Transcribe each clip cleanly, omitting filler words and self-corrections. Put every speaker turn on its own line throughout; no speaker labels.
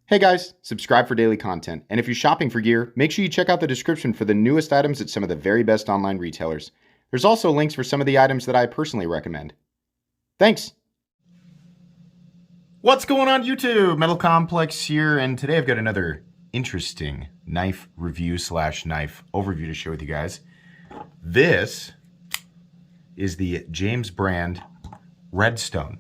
Hey guys, subscribe for daily content. And if you're shopping for gear, make sure you check out the description for the newest items at some of the very best online retailers. There's also links for some of the items that I personally recommend. Thanks! What's going on YouTube? Metal Complex here, and today I've got another interesting knife review slash knife overview to share with you guys. This is the James brand Redstone.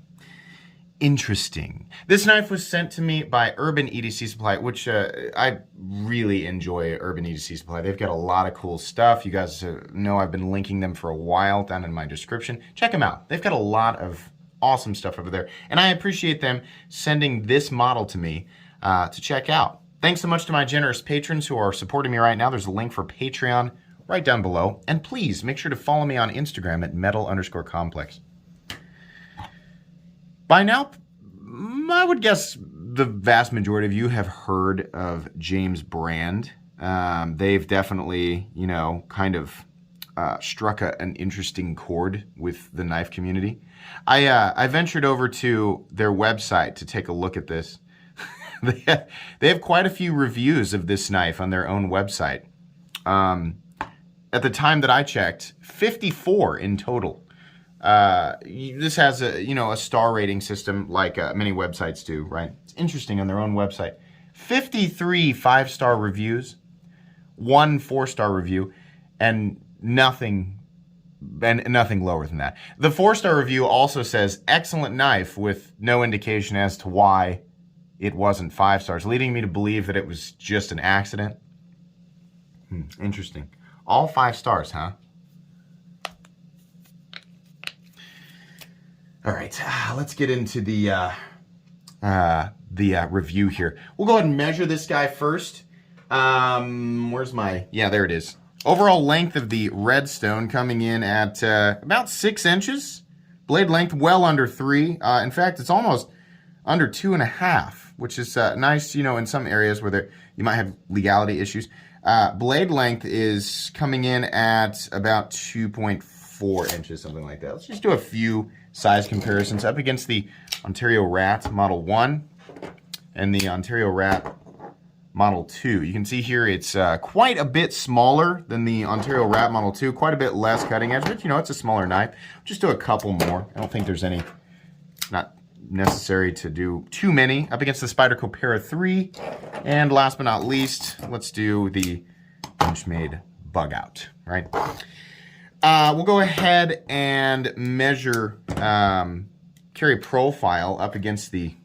Interesting. This knife was sent to me by Urban EDC Supply, which I really enjoy Urban EDC Supply. They've got a lot of cool stuff. You guys know I've been linking them for a while down in my description. Check them out. They've got a lot of awesome stuff over there. And I appreciate them sending this model to me to check out. Thanks so much to my generous patrons who are supporting me right now. There's a link for Patreon right down below. And please make sure to follow me on Instagram at metal_complex. By now, I would guess the vast majority of you have heard of James brand. They've definitely, kind of struck an interesting chord with the knife community. I ventured over to their website to take a look at this. They have quite a few reviews of this knife on their own website. At the time that I checked, 54 in total. This has a star rating system like many websites do, right? It's interesting on their own website. 53 5-star reviews, 1 4-star review, and nothing lower than that. The 4-star review also says excellent knife with no indication as to why it wasn't 5 stars, leading me to believe that it was just an accident. Interesting. All 5 stars, huh? All right, let's get into the review here. We'll go ahead and measure this guy first. Where's my, there it is. Overall length of the Redstone coming in at about 6 inches. Blade length well under 3. In fact, it's almost under 2.5, which is nice, in some areas where you might have legality issues. Blade length is coming in at about 2.4 inches, something like that. Let's just do a few size comparisons up against the Ontario Rat Model 1 and the Ontario Rat Model 2. You can see here it's quite a bit smaller than the Ontario Rat Model 2, quite a bit less cutting edge, but it's a smaller knife. Just do a couple more. I don't think there's any, not necessary to do too many. Up against the Spyderco Para 3, and last but not least, let's do the Benchmade Bug Out, right? We'll go ahead and measure carry profile up against the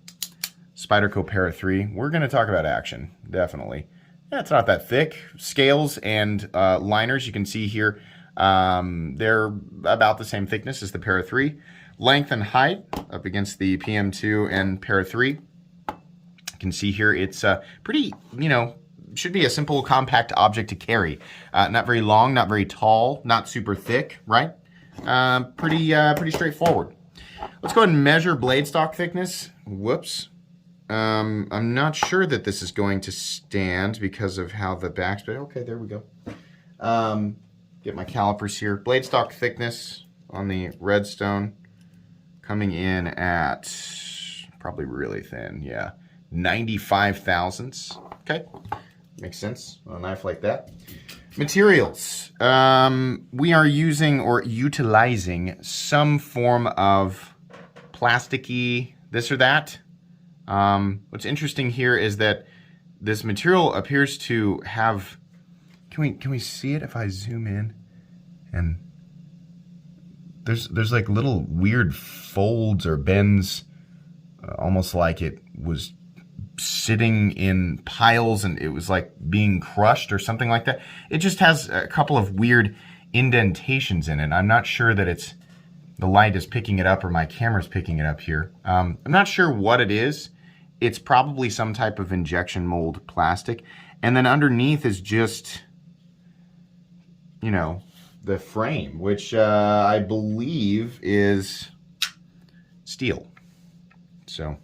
Spyderco Para 3. We're going to talk about action, definitely. It's not that thick. Scales and liners, you can see here, they're about the same thickness as the Para 3. Length and height up against the PM2 and Para 3. You can see here it's pretty, should be a simple compact object to carry. Not very long, not very tall, not super thick, right? Pretty straightforward. Let's go ahead and measure blade stock thickness. Whoops. I'm not sure that this is going to stand because of how the back's, but okay, there we go. Get my calipers here. Blade stock thickness on the Redstone coming in at probably really thin, 95 thousandths. Okay. Makes sense on a knife like that. Materials. We are using or utilizing some form of plasticky this or that. What's interesting here is that this material appears to have, can we see it if I zoom in? And there's like little weird folds or bends, almost like it was sitting in piles and it was like being crushed or something like that. It just has a couple of weird indentations in it. I'm not sure that the light is picking it up or my camera's picking it up here. I'm not sure what it is. It's probably some type of injection mold plastic. And then underneath is just, the frame, which I believe is steel. So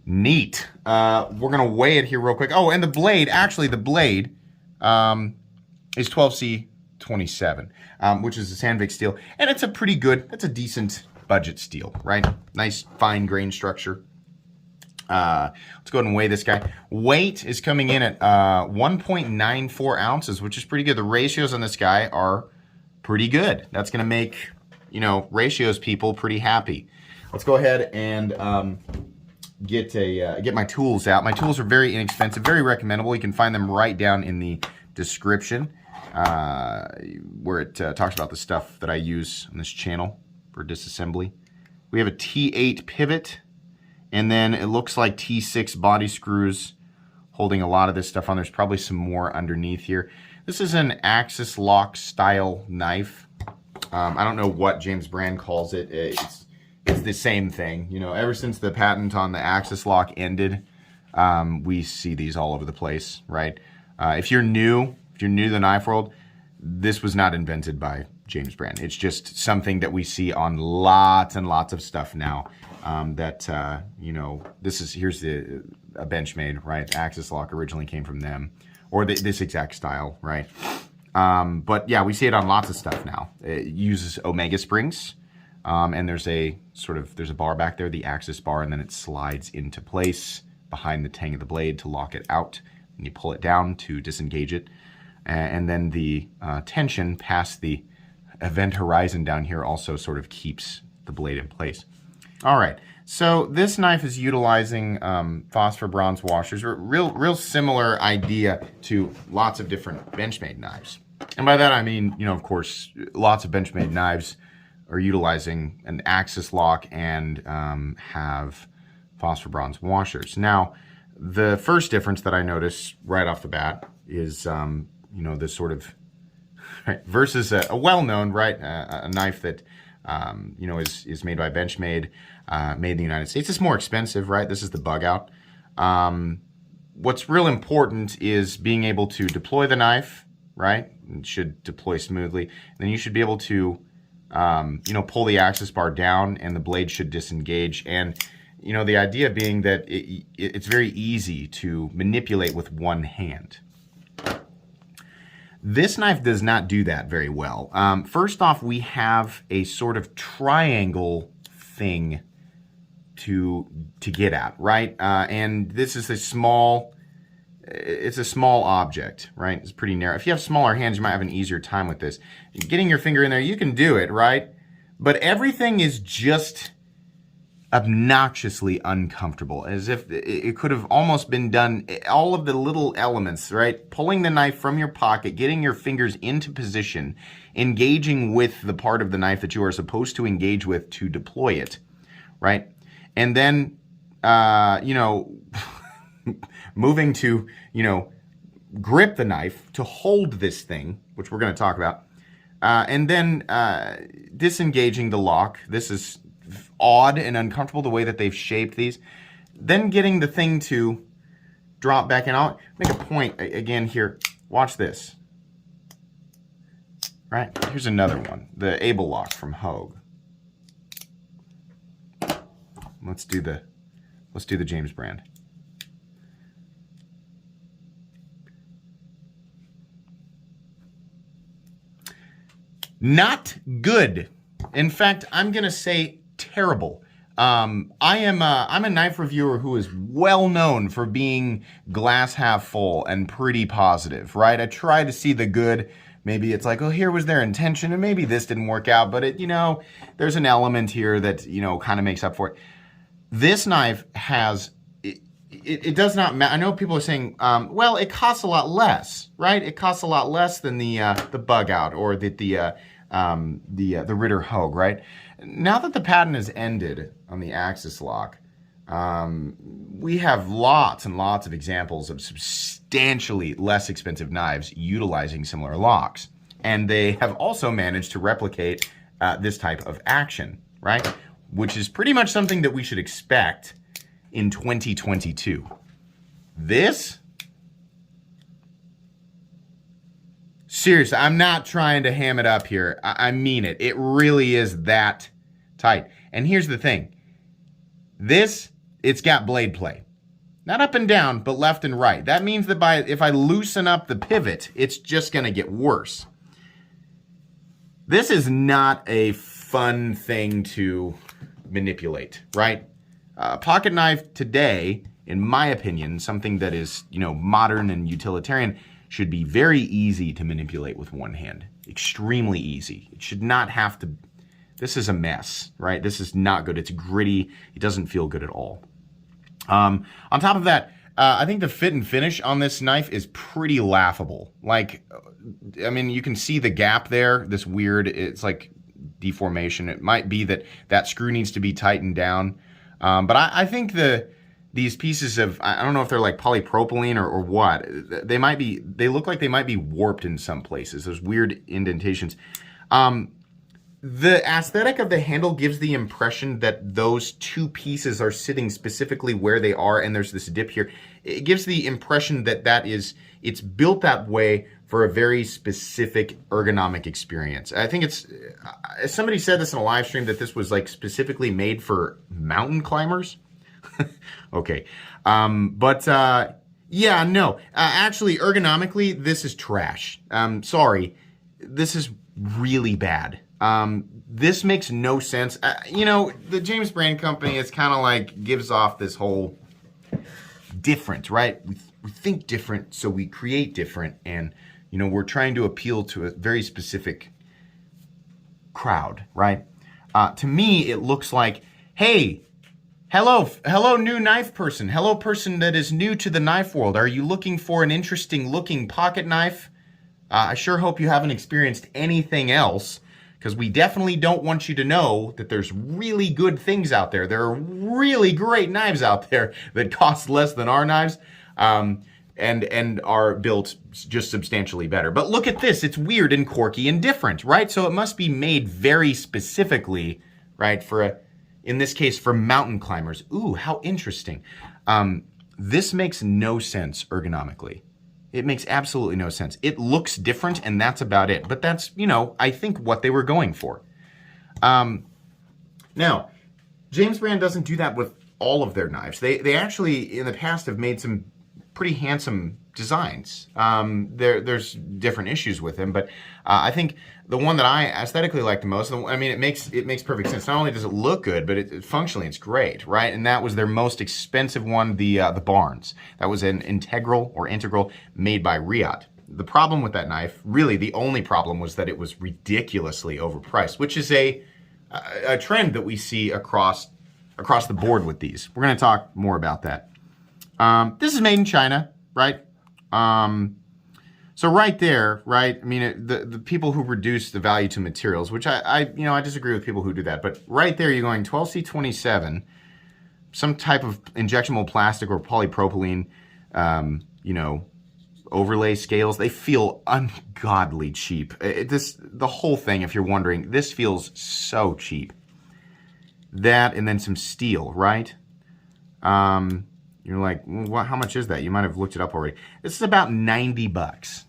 neat. We're going to weigh it here real quick. Oh, and the blade, actually the blade is 12C27, which is a Sandvik steel. And it's that's a decent budget steel, right? Nice fine grain structure. Let's go ahead and weigh this guy. Weight is coming in at 1.94 ounces, which is pretty good. The ratios on this guy are pretty good. That's going to make, you know, ratios people pretty happy. Let's go ahead and get my tools out. My tools are very inexpensive, very recommendable. You can find them right down in the description where it talks about the stuff that I use on this channel for disassembly. We have a T8 pivot, and then it looks like T6 body screws holding a lot of this stuff on. There's probably some more underneath here. This is an axis lock style knife. I don't know what James Brand calls it. It's the same thing. You know, ever since the patent on the axis lock ended, we see these all over the place, right? If you're new to the knife world, this was not invented by James Brand. It's just something that we see on lots and lots of stuff now. You know, here's a Benchmade, right? Axis lock originally came from them, or this exact style, right? But yeah, we see it on lots of stuff now. It uses Omega springs, and there's a bar back there, the axis bar, and then it slides into place behind the tang of the blade to lock it out, and you pull it down to disengage it, and then the tension past the event horizon down here also sort of keeps the blade in place. All right, so this knife is utilizing phosphor bronze washers, real similar idea to lots of different Benchmade knives. And by that I mean, you know, of course, lots of Benchmade knives are utilizing an axis lock and have phosphor bronze washers. Now, the first difference that I notice right off the bat is, you know, this sort of, right, versus a well-known, right, a knife that, you know, is made by Benchmade, made in the United States. It's more expensive, right? This is the bug out. What's real important is being able to deploy the knife, right? It should deploy smoothly. Then you should be able to, you know, pull the axis bar down and the blade should disengage. And, you know, the idea being that it's very easy to manipulate with one hand. This knife does not do that very well. First off, we have a sort of triangle thing to get at, right? And this is it's a small object, right? It's pretty narrow. If you have smaller hands, you might have an easier time with this. Getting your finger in there, you can do it, right? But everything is just obnoxiously uncomfortable, as if it could have almost been done, all of the little elements, right? Pulling the knife from your pocket, getting your fingers into position, engaging with the part of the knife that you are supposed to engage with to deploy it, right? And then, you know, moving to, you know, grip the knife to hold this thing, which we're going to talk about, and then disengaging the lock. This is odd and uncomfortable, the way that they've shaped these. Then getting the thing to drop back in. I'll make a point again here. Watch this. Right, here's another one, the Able lock from Hogue. Let's do the James Brand. Not good. In fact, I'm gonna say terrible. I'm a knife reviewer who is well known for being glass half full and pretty positive, right? I try to see the good. Maybe it's like, oh, here was their intention, and maybe this didn't work out, but it, you know, there's an element here that, you know, kind of makes up for it. This knife has, it does not matter. I know people are saying, well, it costs a lot less, right? It costs a lot less than the bug out or the Ritter Hogue, right? Now that the patent has ended on the axis lock, we have lots and lots of examples of substantially less expensive knives utilizing similar locks. And they have also managed to replicate this type of action, right? Which is pretty much something that we should expect in 2022. This? Seriously, I'm not trying to ham it up here. I mean it. It really is that tight. And here's the thing. This, it's got blade play. Not up and down, but left and right. That means that if I loosen up the pivot, it's just going to get worse. This is not a fun thing to manipulate, right? Pocket knife today, in my opinion, something that is, modern and utilitarian, should be very easy to manipulate with one hand. Extremely easy. It should not have to. This is a mess, right? This is not good. It's gritty. It doesn't feel good at all. On top of that, I think the fit and finish on this knife is pretty laughable. Like, I mean, you can see the gap there. This weird, it's like deformation. It might be that screw needs to be tightened down. But I think these pieces of, I don't know if they're like polypropylene or what. They look like they might be warped in some places. There's weird indentations. The aesthetic of the handle gives the impression that those two pieces are sitting specifically where they are, and there's this dip here. It gives the impression that it's built that way for a very specific ergonomic experience. I think somebody said this in a live stream, that this was like specifically made for mountain climbers. Okay. Yeah, no. Actually, ergonomically, this is trash. Sorry. This is really bad. This makes no sense. The James Brand Company is kind of like gives off this whole different, right? We think different, so we create different, and we're trying to appeal to a very specific crowd, right? To me, it looks like, hey, hello, new knife person. Hello, person that is new to the knife world. Are you looking for an interesting looking pocket knife? I sure hope you haven't experienced anything else, because we definitely don't want you to know that there's really good things out there. There are really great knives out there that cost less than our knives, and are built just substantially better. But look at this. It's weird and quirky and different, right? So it must be made very specifically, right, in this case, for mountain climbers. Ooh, how interesting. This makes no sense ergonomically. It makes absolutely no sense. It looks different, and that's about it. But that's, I think what they were going for. Now, James Brand doesn't do that with all of their knives. They actually, in the past, have made some pretty handsome designs. There's different issues with them, but I think the one that I aesthetically like the most, I mean, it makes perfect sense. Not only does it look good, but functionally it's great, right? And that was their most expensive one, the Barnes. That was an integral made by Riyadh. The problem with that knife, really the only problem, was that it was ridiculously overpriced, which is a trend that we see across the board with these. We're going to talk more about that. This is made in China, right? So right there, right? I mean, the people who reduce the value to materials, which I disagree with people who do that, but right there you're going 12C27, some type of injectable plastic or polypropylene, overlay scales. They feel ungodly cheap. The whole thing, if you're wondering, this feels so cheap. That and then some steel, right? You're like, well, how much is that? You might have looked it up already. This is about $90.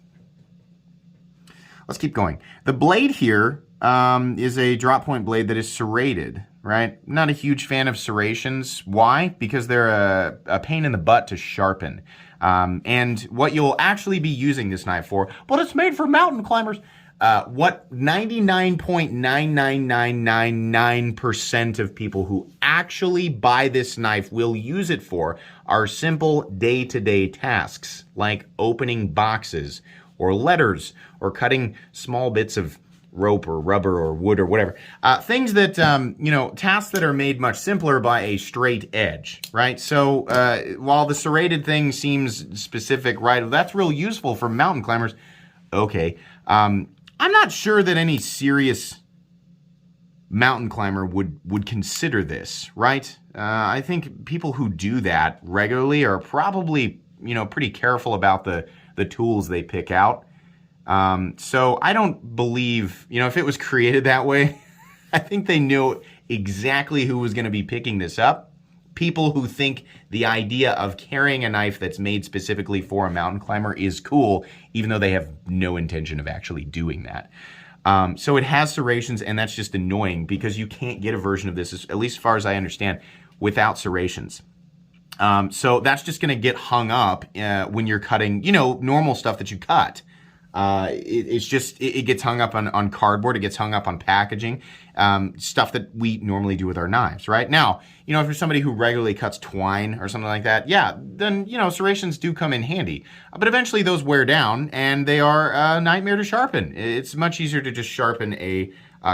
Let's keep going. The blade here is a drop point blade that is serrated, right? Not a huge fan of serrations. Why? Because they're a pain in the butt to sharpen. And what you'll actually be using this knife for, but it's made for mountain climbers. What 99.99999% of people who actually buy this knife will use it for are simple day-to-day tasks, like opening boxes or letters or cutting small bits of rope or rubber or wood or whatever. Things that, tasks that are made much simpler by a straight edge, right? So while the serrated thing seems specific, right, that's real useful for mountain climbers. Okay. I'm not sure that any serious mountain climber would consider this, right? I think people who do that regularly are probably, pretty careful about the tools they pick out. So I don't believe, if it was created that way, I think they knew exactly who was going to be picking this up. People who think the idea of carrying a knife that's made specifically for a mountain climber is cool, even though they have no intention of actually doing that. So it has serrations, and that's just annoying because you can't get a version of this, at least as far as I understand, without serrations. So that's just going to get hung up when you're cutting, normal stuff that you cut. It's just, it gets hung up on cardboard. It gets hung up on packaging, stuff that we normally do with our knives, right? Now, you know, if you're somebody who regularly cuts twine or something like that, yeah, then, you know, serrations do come in handy. But eventually those wear down and they are a nightmare to sharpen. It's much easier to just sharpen a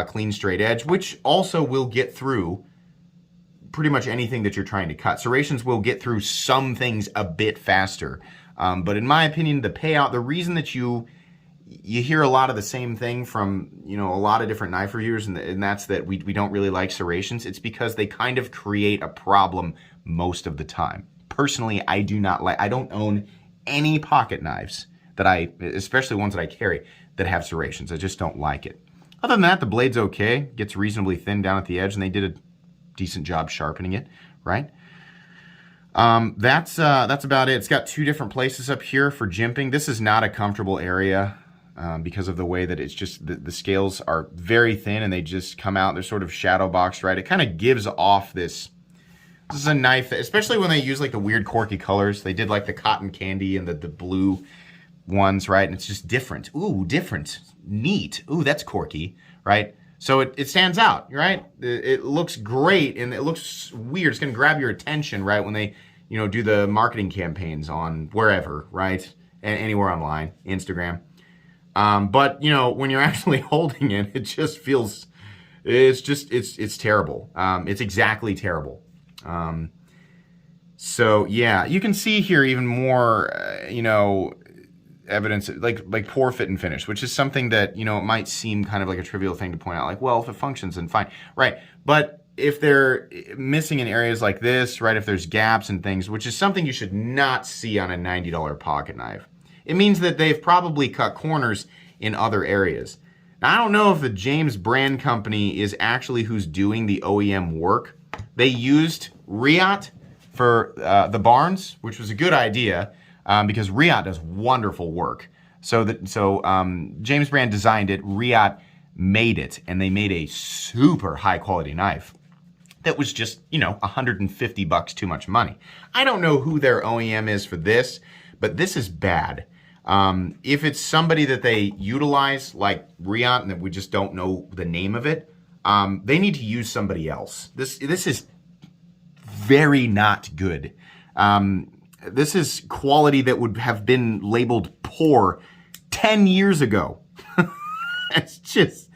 clean straight edge, which also will get through pretty much anything that you're trying to cut. Serrations will get through some things a bit faster. But in my opinion, the payout, the reason that you hear a lot of the same thing from, you know, a lot of different knife reviewers, and that's that we don't really like serrations. It's because they kind of create a problem most of the time. Personally, I don't own any pocket knives especially ones that I carry, that have serrations. I just don't like it. Other than that, the blade's okay. Gets reasonably thin down at the edge, and they did a decent job sharpening it, right? That's about it. It's got 2 different places up here for jimping. This is not a comfortable area. Because of the way that it's just, the scales are very thin and they just come out. They're sort of shadow boxed, right? It kind of gives off this is a knife, especially when they use like the weird quirky colors. They did like the cotton candy and the blue ones, right? And it's just different. Ooh, different. Neat. Ooh, that's quirky, right? So it stands out, right? It looks great and it looks weird. It's going to grab your attention, right? When they, you know, do the marketing campaigns on wherever, right? Anywhere online, Instagram. But, you know, when you're actually holding it, it just feels, it's terrible. It's exactly terrible. So, yeah, you can see here even more, you know, evidence, like poor fit and finish, which is something that, you know, it might seem kind of like a trivial thing to point out. Like, well, if it functions, then fine. Right. But if they're missing in areas like this, right, if there's gaps and things, which is something you should not see on a $90 pocket knife. It means that they've probably cut corners in other areas. Now, I don't know if the James brand company is actually who's doing the OEM work. They used Riot for the Barnes, which was a good idea because Riot does wonderful work. So James brand designed it, Riot made it, and they made a super high quality knife that was just, you know, $150 too much money. I don't know who their OEM is for this, but this is bad. If it's somebody that they utilize, like Riot, and that we just don't know the name of it, they need to use somebody else. This is very not good. This is quality that would have been labeled poor 10 years ago. It's just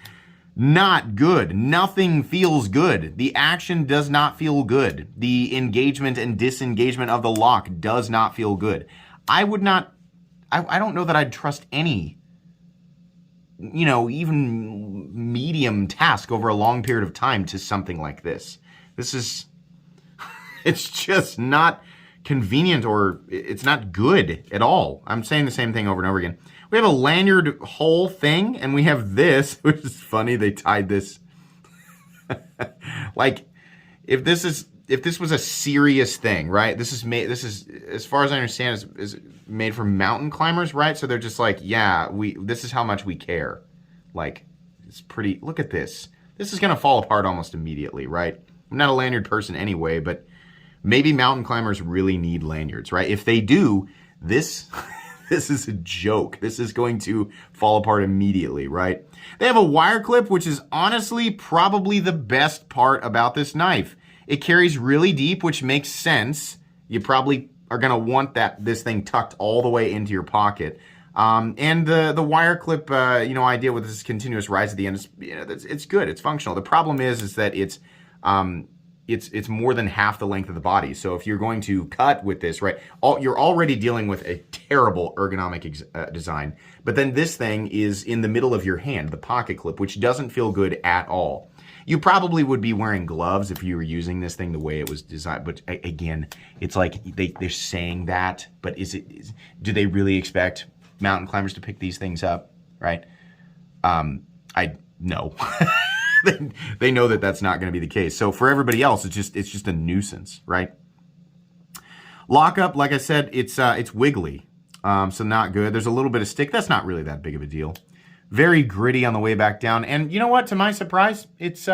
not good. Nothing feels good. The action does not feel good. The engagement and disengagement of the lock does not feel good. I don't know that I'd trust any, you know, even medium task over a long period of time to something like this. This is, it's just not convenient, or it's not good at all. I'm saying the same thing over and over again. We have a lanyard hole thing, and we have this, which is funny. They tied this. Like, if this was a serious thing, right? This is, as far as I understand, is made for mountain climbers, right? So they're just like, yeah, this is how much we care. Like, it's pretty, look at this. This is going to fall apart almost immediately, right? I'm not a lanyard person anyway, but maybe mountain climbers really need lanyards, right? If they do, this is a joke. This is going to fall apart immediately, right? They have a wire clip, which is honestly probably the best part about this knife. It carries really deep, which makes sense. You probably are going to want this thing tucked all the way into your pocket. And the wire clip, you know, idea with this continuous rise at the end is, you know, it's good. It's functional. The problem is that it's more than half the length of the body. So if you're going to cut with this, right, you're already dealing with a terrible ergonomic design. But then this thing is in the middle of your hand, the pocket clip, which doesn't feel good at all. You probably would be wearing gloves if you were using this thing the way it was designed. But again, it's like they're saying that, but do they really expect mountain climbers to pick these things up, right? No. They know that that's not going to be the case. So for everybody else, it's just a nuisance, right? Lockup, like I said, it's wiggly, so not good. There's a little bit of stick. That's not really that big of a deal. Very gritty on the way back down. And you know what? To my surprise, it's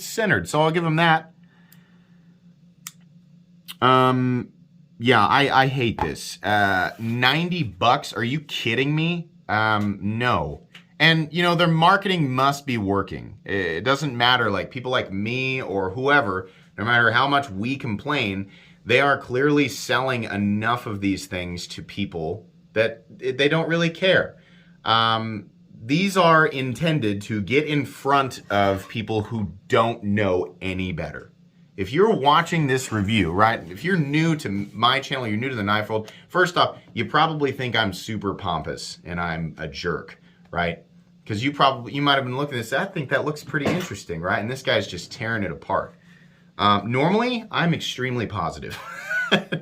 centered. So I'll give them that. Yeah, I hate this. $90? Are you kidding me? No. And, you know, their marketing must be working. It doesn't matter, like people like me or whoever, no matter how much we complain, they are clearly selling enough of these things to people that they don't really care. These are intended to get in front of people who don't know any better. If you're watching this review, right, if you're new to my channel, you're new to the knife world, first off, you probably think I'm super pompous and I'm a jerk, right? Because you might have been looking at this, I think that looks pretty interesting, right? And this guy's just tearing it apart. Normally, I'm extremely positive.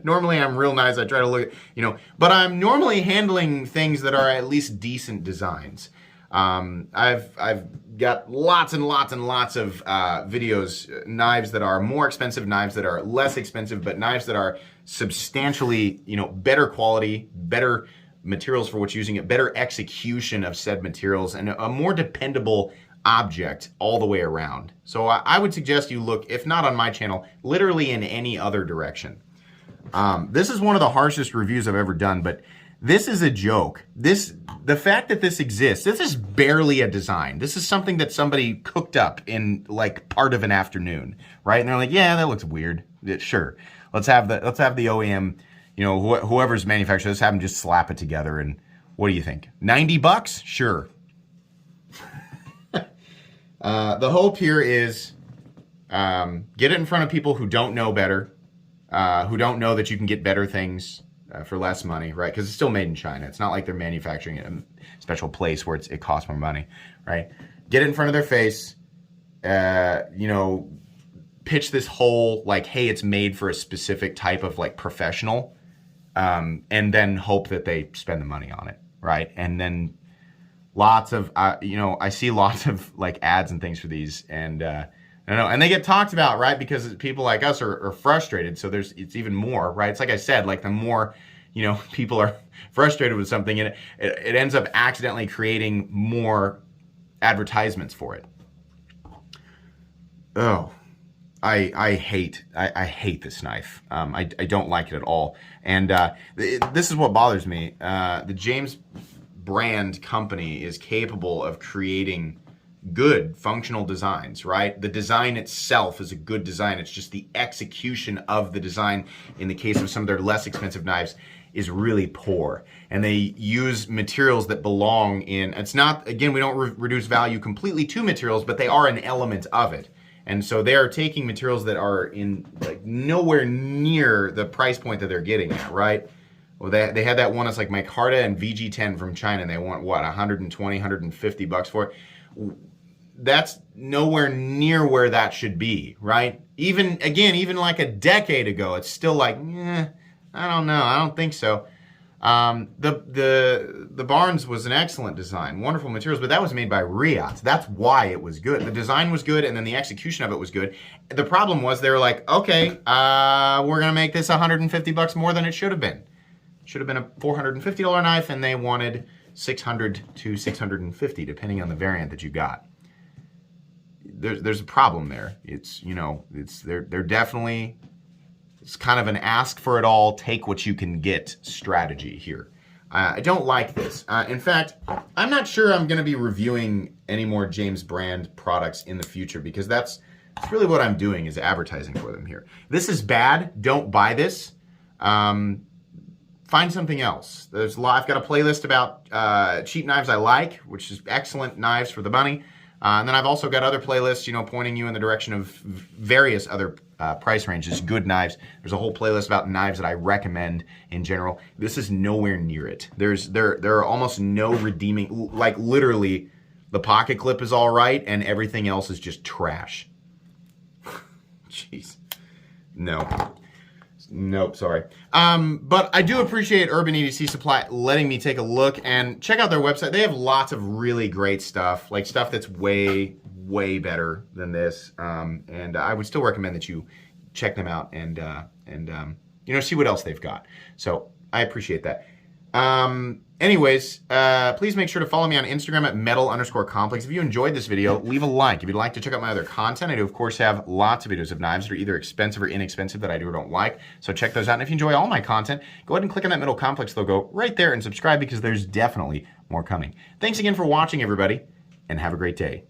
Normally, I'm real nice. I try to look at, you know, but I'm normally handling things that are at least decent designs. I've got lots and lots and lots of videos, knives that are more expensive, knives that are less expensive, but knives that are substantially, you know, better quality, better materials for what's using it, better execution of said materials, and a more dependable object all the way around. So I would suggest you look, if not on my channel, literally in any other direction. This is one of the harshest reviews I've ever done, but this is a joke. The fact that this exists, this is barely a design. This is something that somebody cooked up in like part of an afternoon, right? And they're like, yeah, that looks weird. Sure, let's have the OEM, you know, whoever's manufacturer, let's have them just slap it together. And what do you think? $90? Sure. The hope here is get it in front of people who don't know better, who don't know that you can get better things for less money, right? Because it's still made in China. It's not like they're manufacturing it in a special place where it costs more money, right? Get it in front of their face, you know, pitch this whole like, hey, it's made for a specific type of like professional, and then hope that they spend the money on it, right? And then lots of, you know, I see lots of like ads and things for these, and I don't know, and they get talked about, right? Because people like us are frustrated. So it's even more, right? It's like I said, like the more, you know, people are frustrated with something, and it ends up accidentally creating more advertisements for it. Oh, I hate this knife. I don't like it at all. And this is what bothers me. The James brand company is capable of creating good functional designs, right? The design itself is a good design. It's just the execution of the design in the case of some of their less expensive knives is really poor. And they use materials that belong in, it's not, again, we don't reduce value completely to materials, but they are an element of it. And so they are taking materials that are in like nowhere near the price point that they're getting at, right? Well, they had that one that's like micarta and VG10 from China, and they want, what, 120, 150 bucks for it? That's nowhere near where that should be, right? Even like a decade ago, it's still like, I don't know, I don't think so. The Barnes was an excellent design, wonderful materials, but that was made by Riot. That's why it was good. The design was good, and then the execution of it was good. The problem was they were like, okay, we're gonna make this 150 bucks more than it should have been. It should have been a $450 knife, and they wanted 600 to 650, depending on the variant that you got. There's a problem there. It's, you know, they're definitely, it's kind of an ask for it all, take what you can get strategy here. I don't like this. In fact, I'm not sure I'm going to be reviewing any more James brand products in the future, because that's really what I'm doing, is advertising for them here. This is bad. Don't buy this. Find something else. I've got a playlist about cheap knives I like, which is excellent knives for the money. And then I've also got other playlists, you know, pointing you in the direction of various other price ranges, good knives. There's a whole playlist about knives that I recommend in general. This is nowhere near it. There are almost no redeeming, like literally the pocket clip is all right and everything else is just trash. Jeez. No. Nope, sorry. But I do appreciate Urban EDC Supply letting me take a look and check out their website. They have lots of really great stuff, like stuff that's way, way better than this. And I would still recommend that you check them out and you know, see what else they've got. So I appreciate that. Anyways, please make sure to follow me on Instagram at metal_complex. If you enjoyed this video, leave a like. If you'd like to check out my other content, I do, of course, have lots of videos of knives that are either expensive or inexpensive that I do or don't like. So check those out. And if you enjoy all my content, go ahead and click on that Metal Complex logo right there and subscribe because there's definitely more coming. Thanks again for watching, everybody, and have a great day.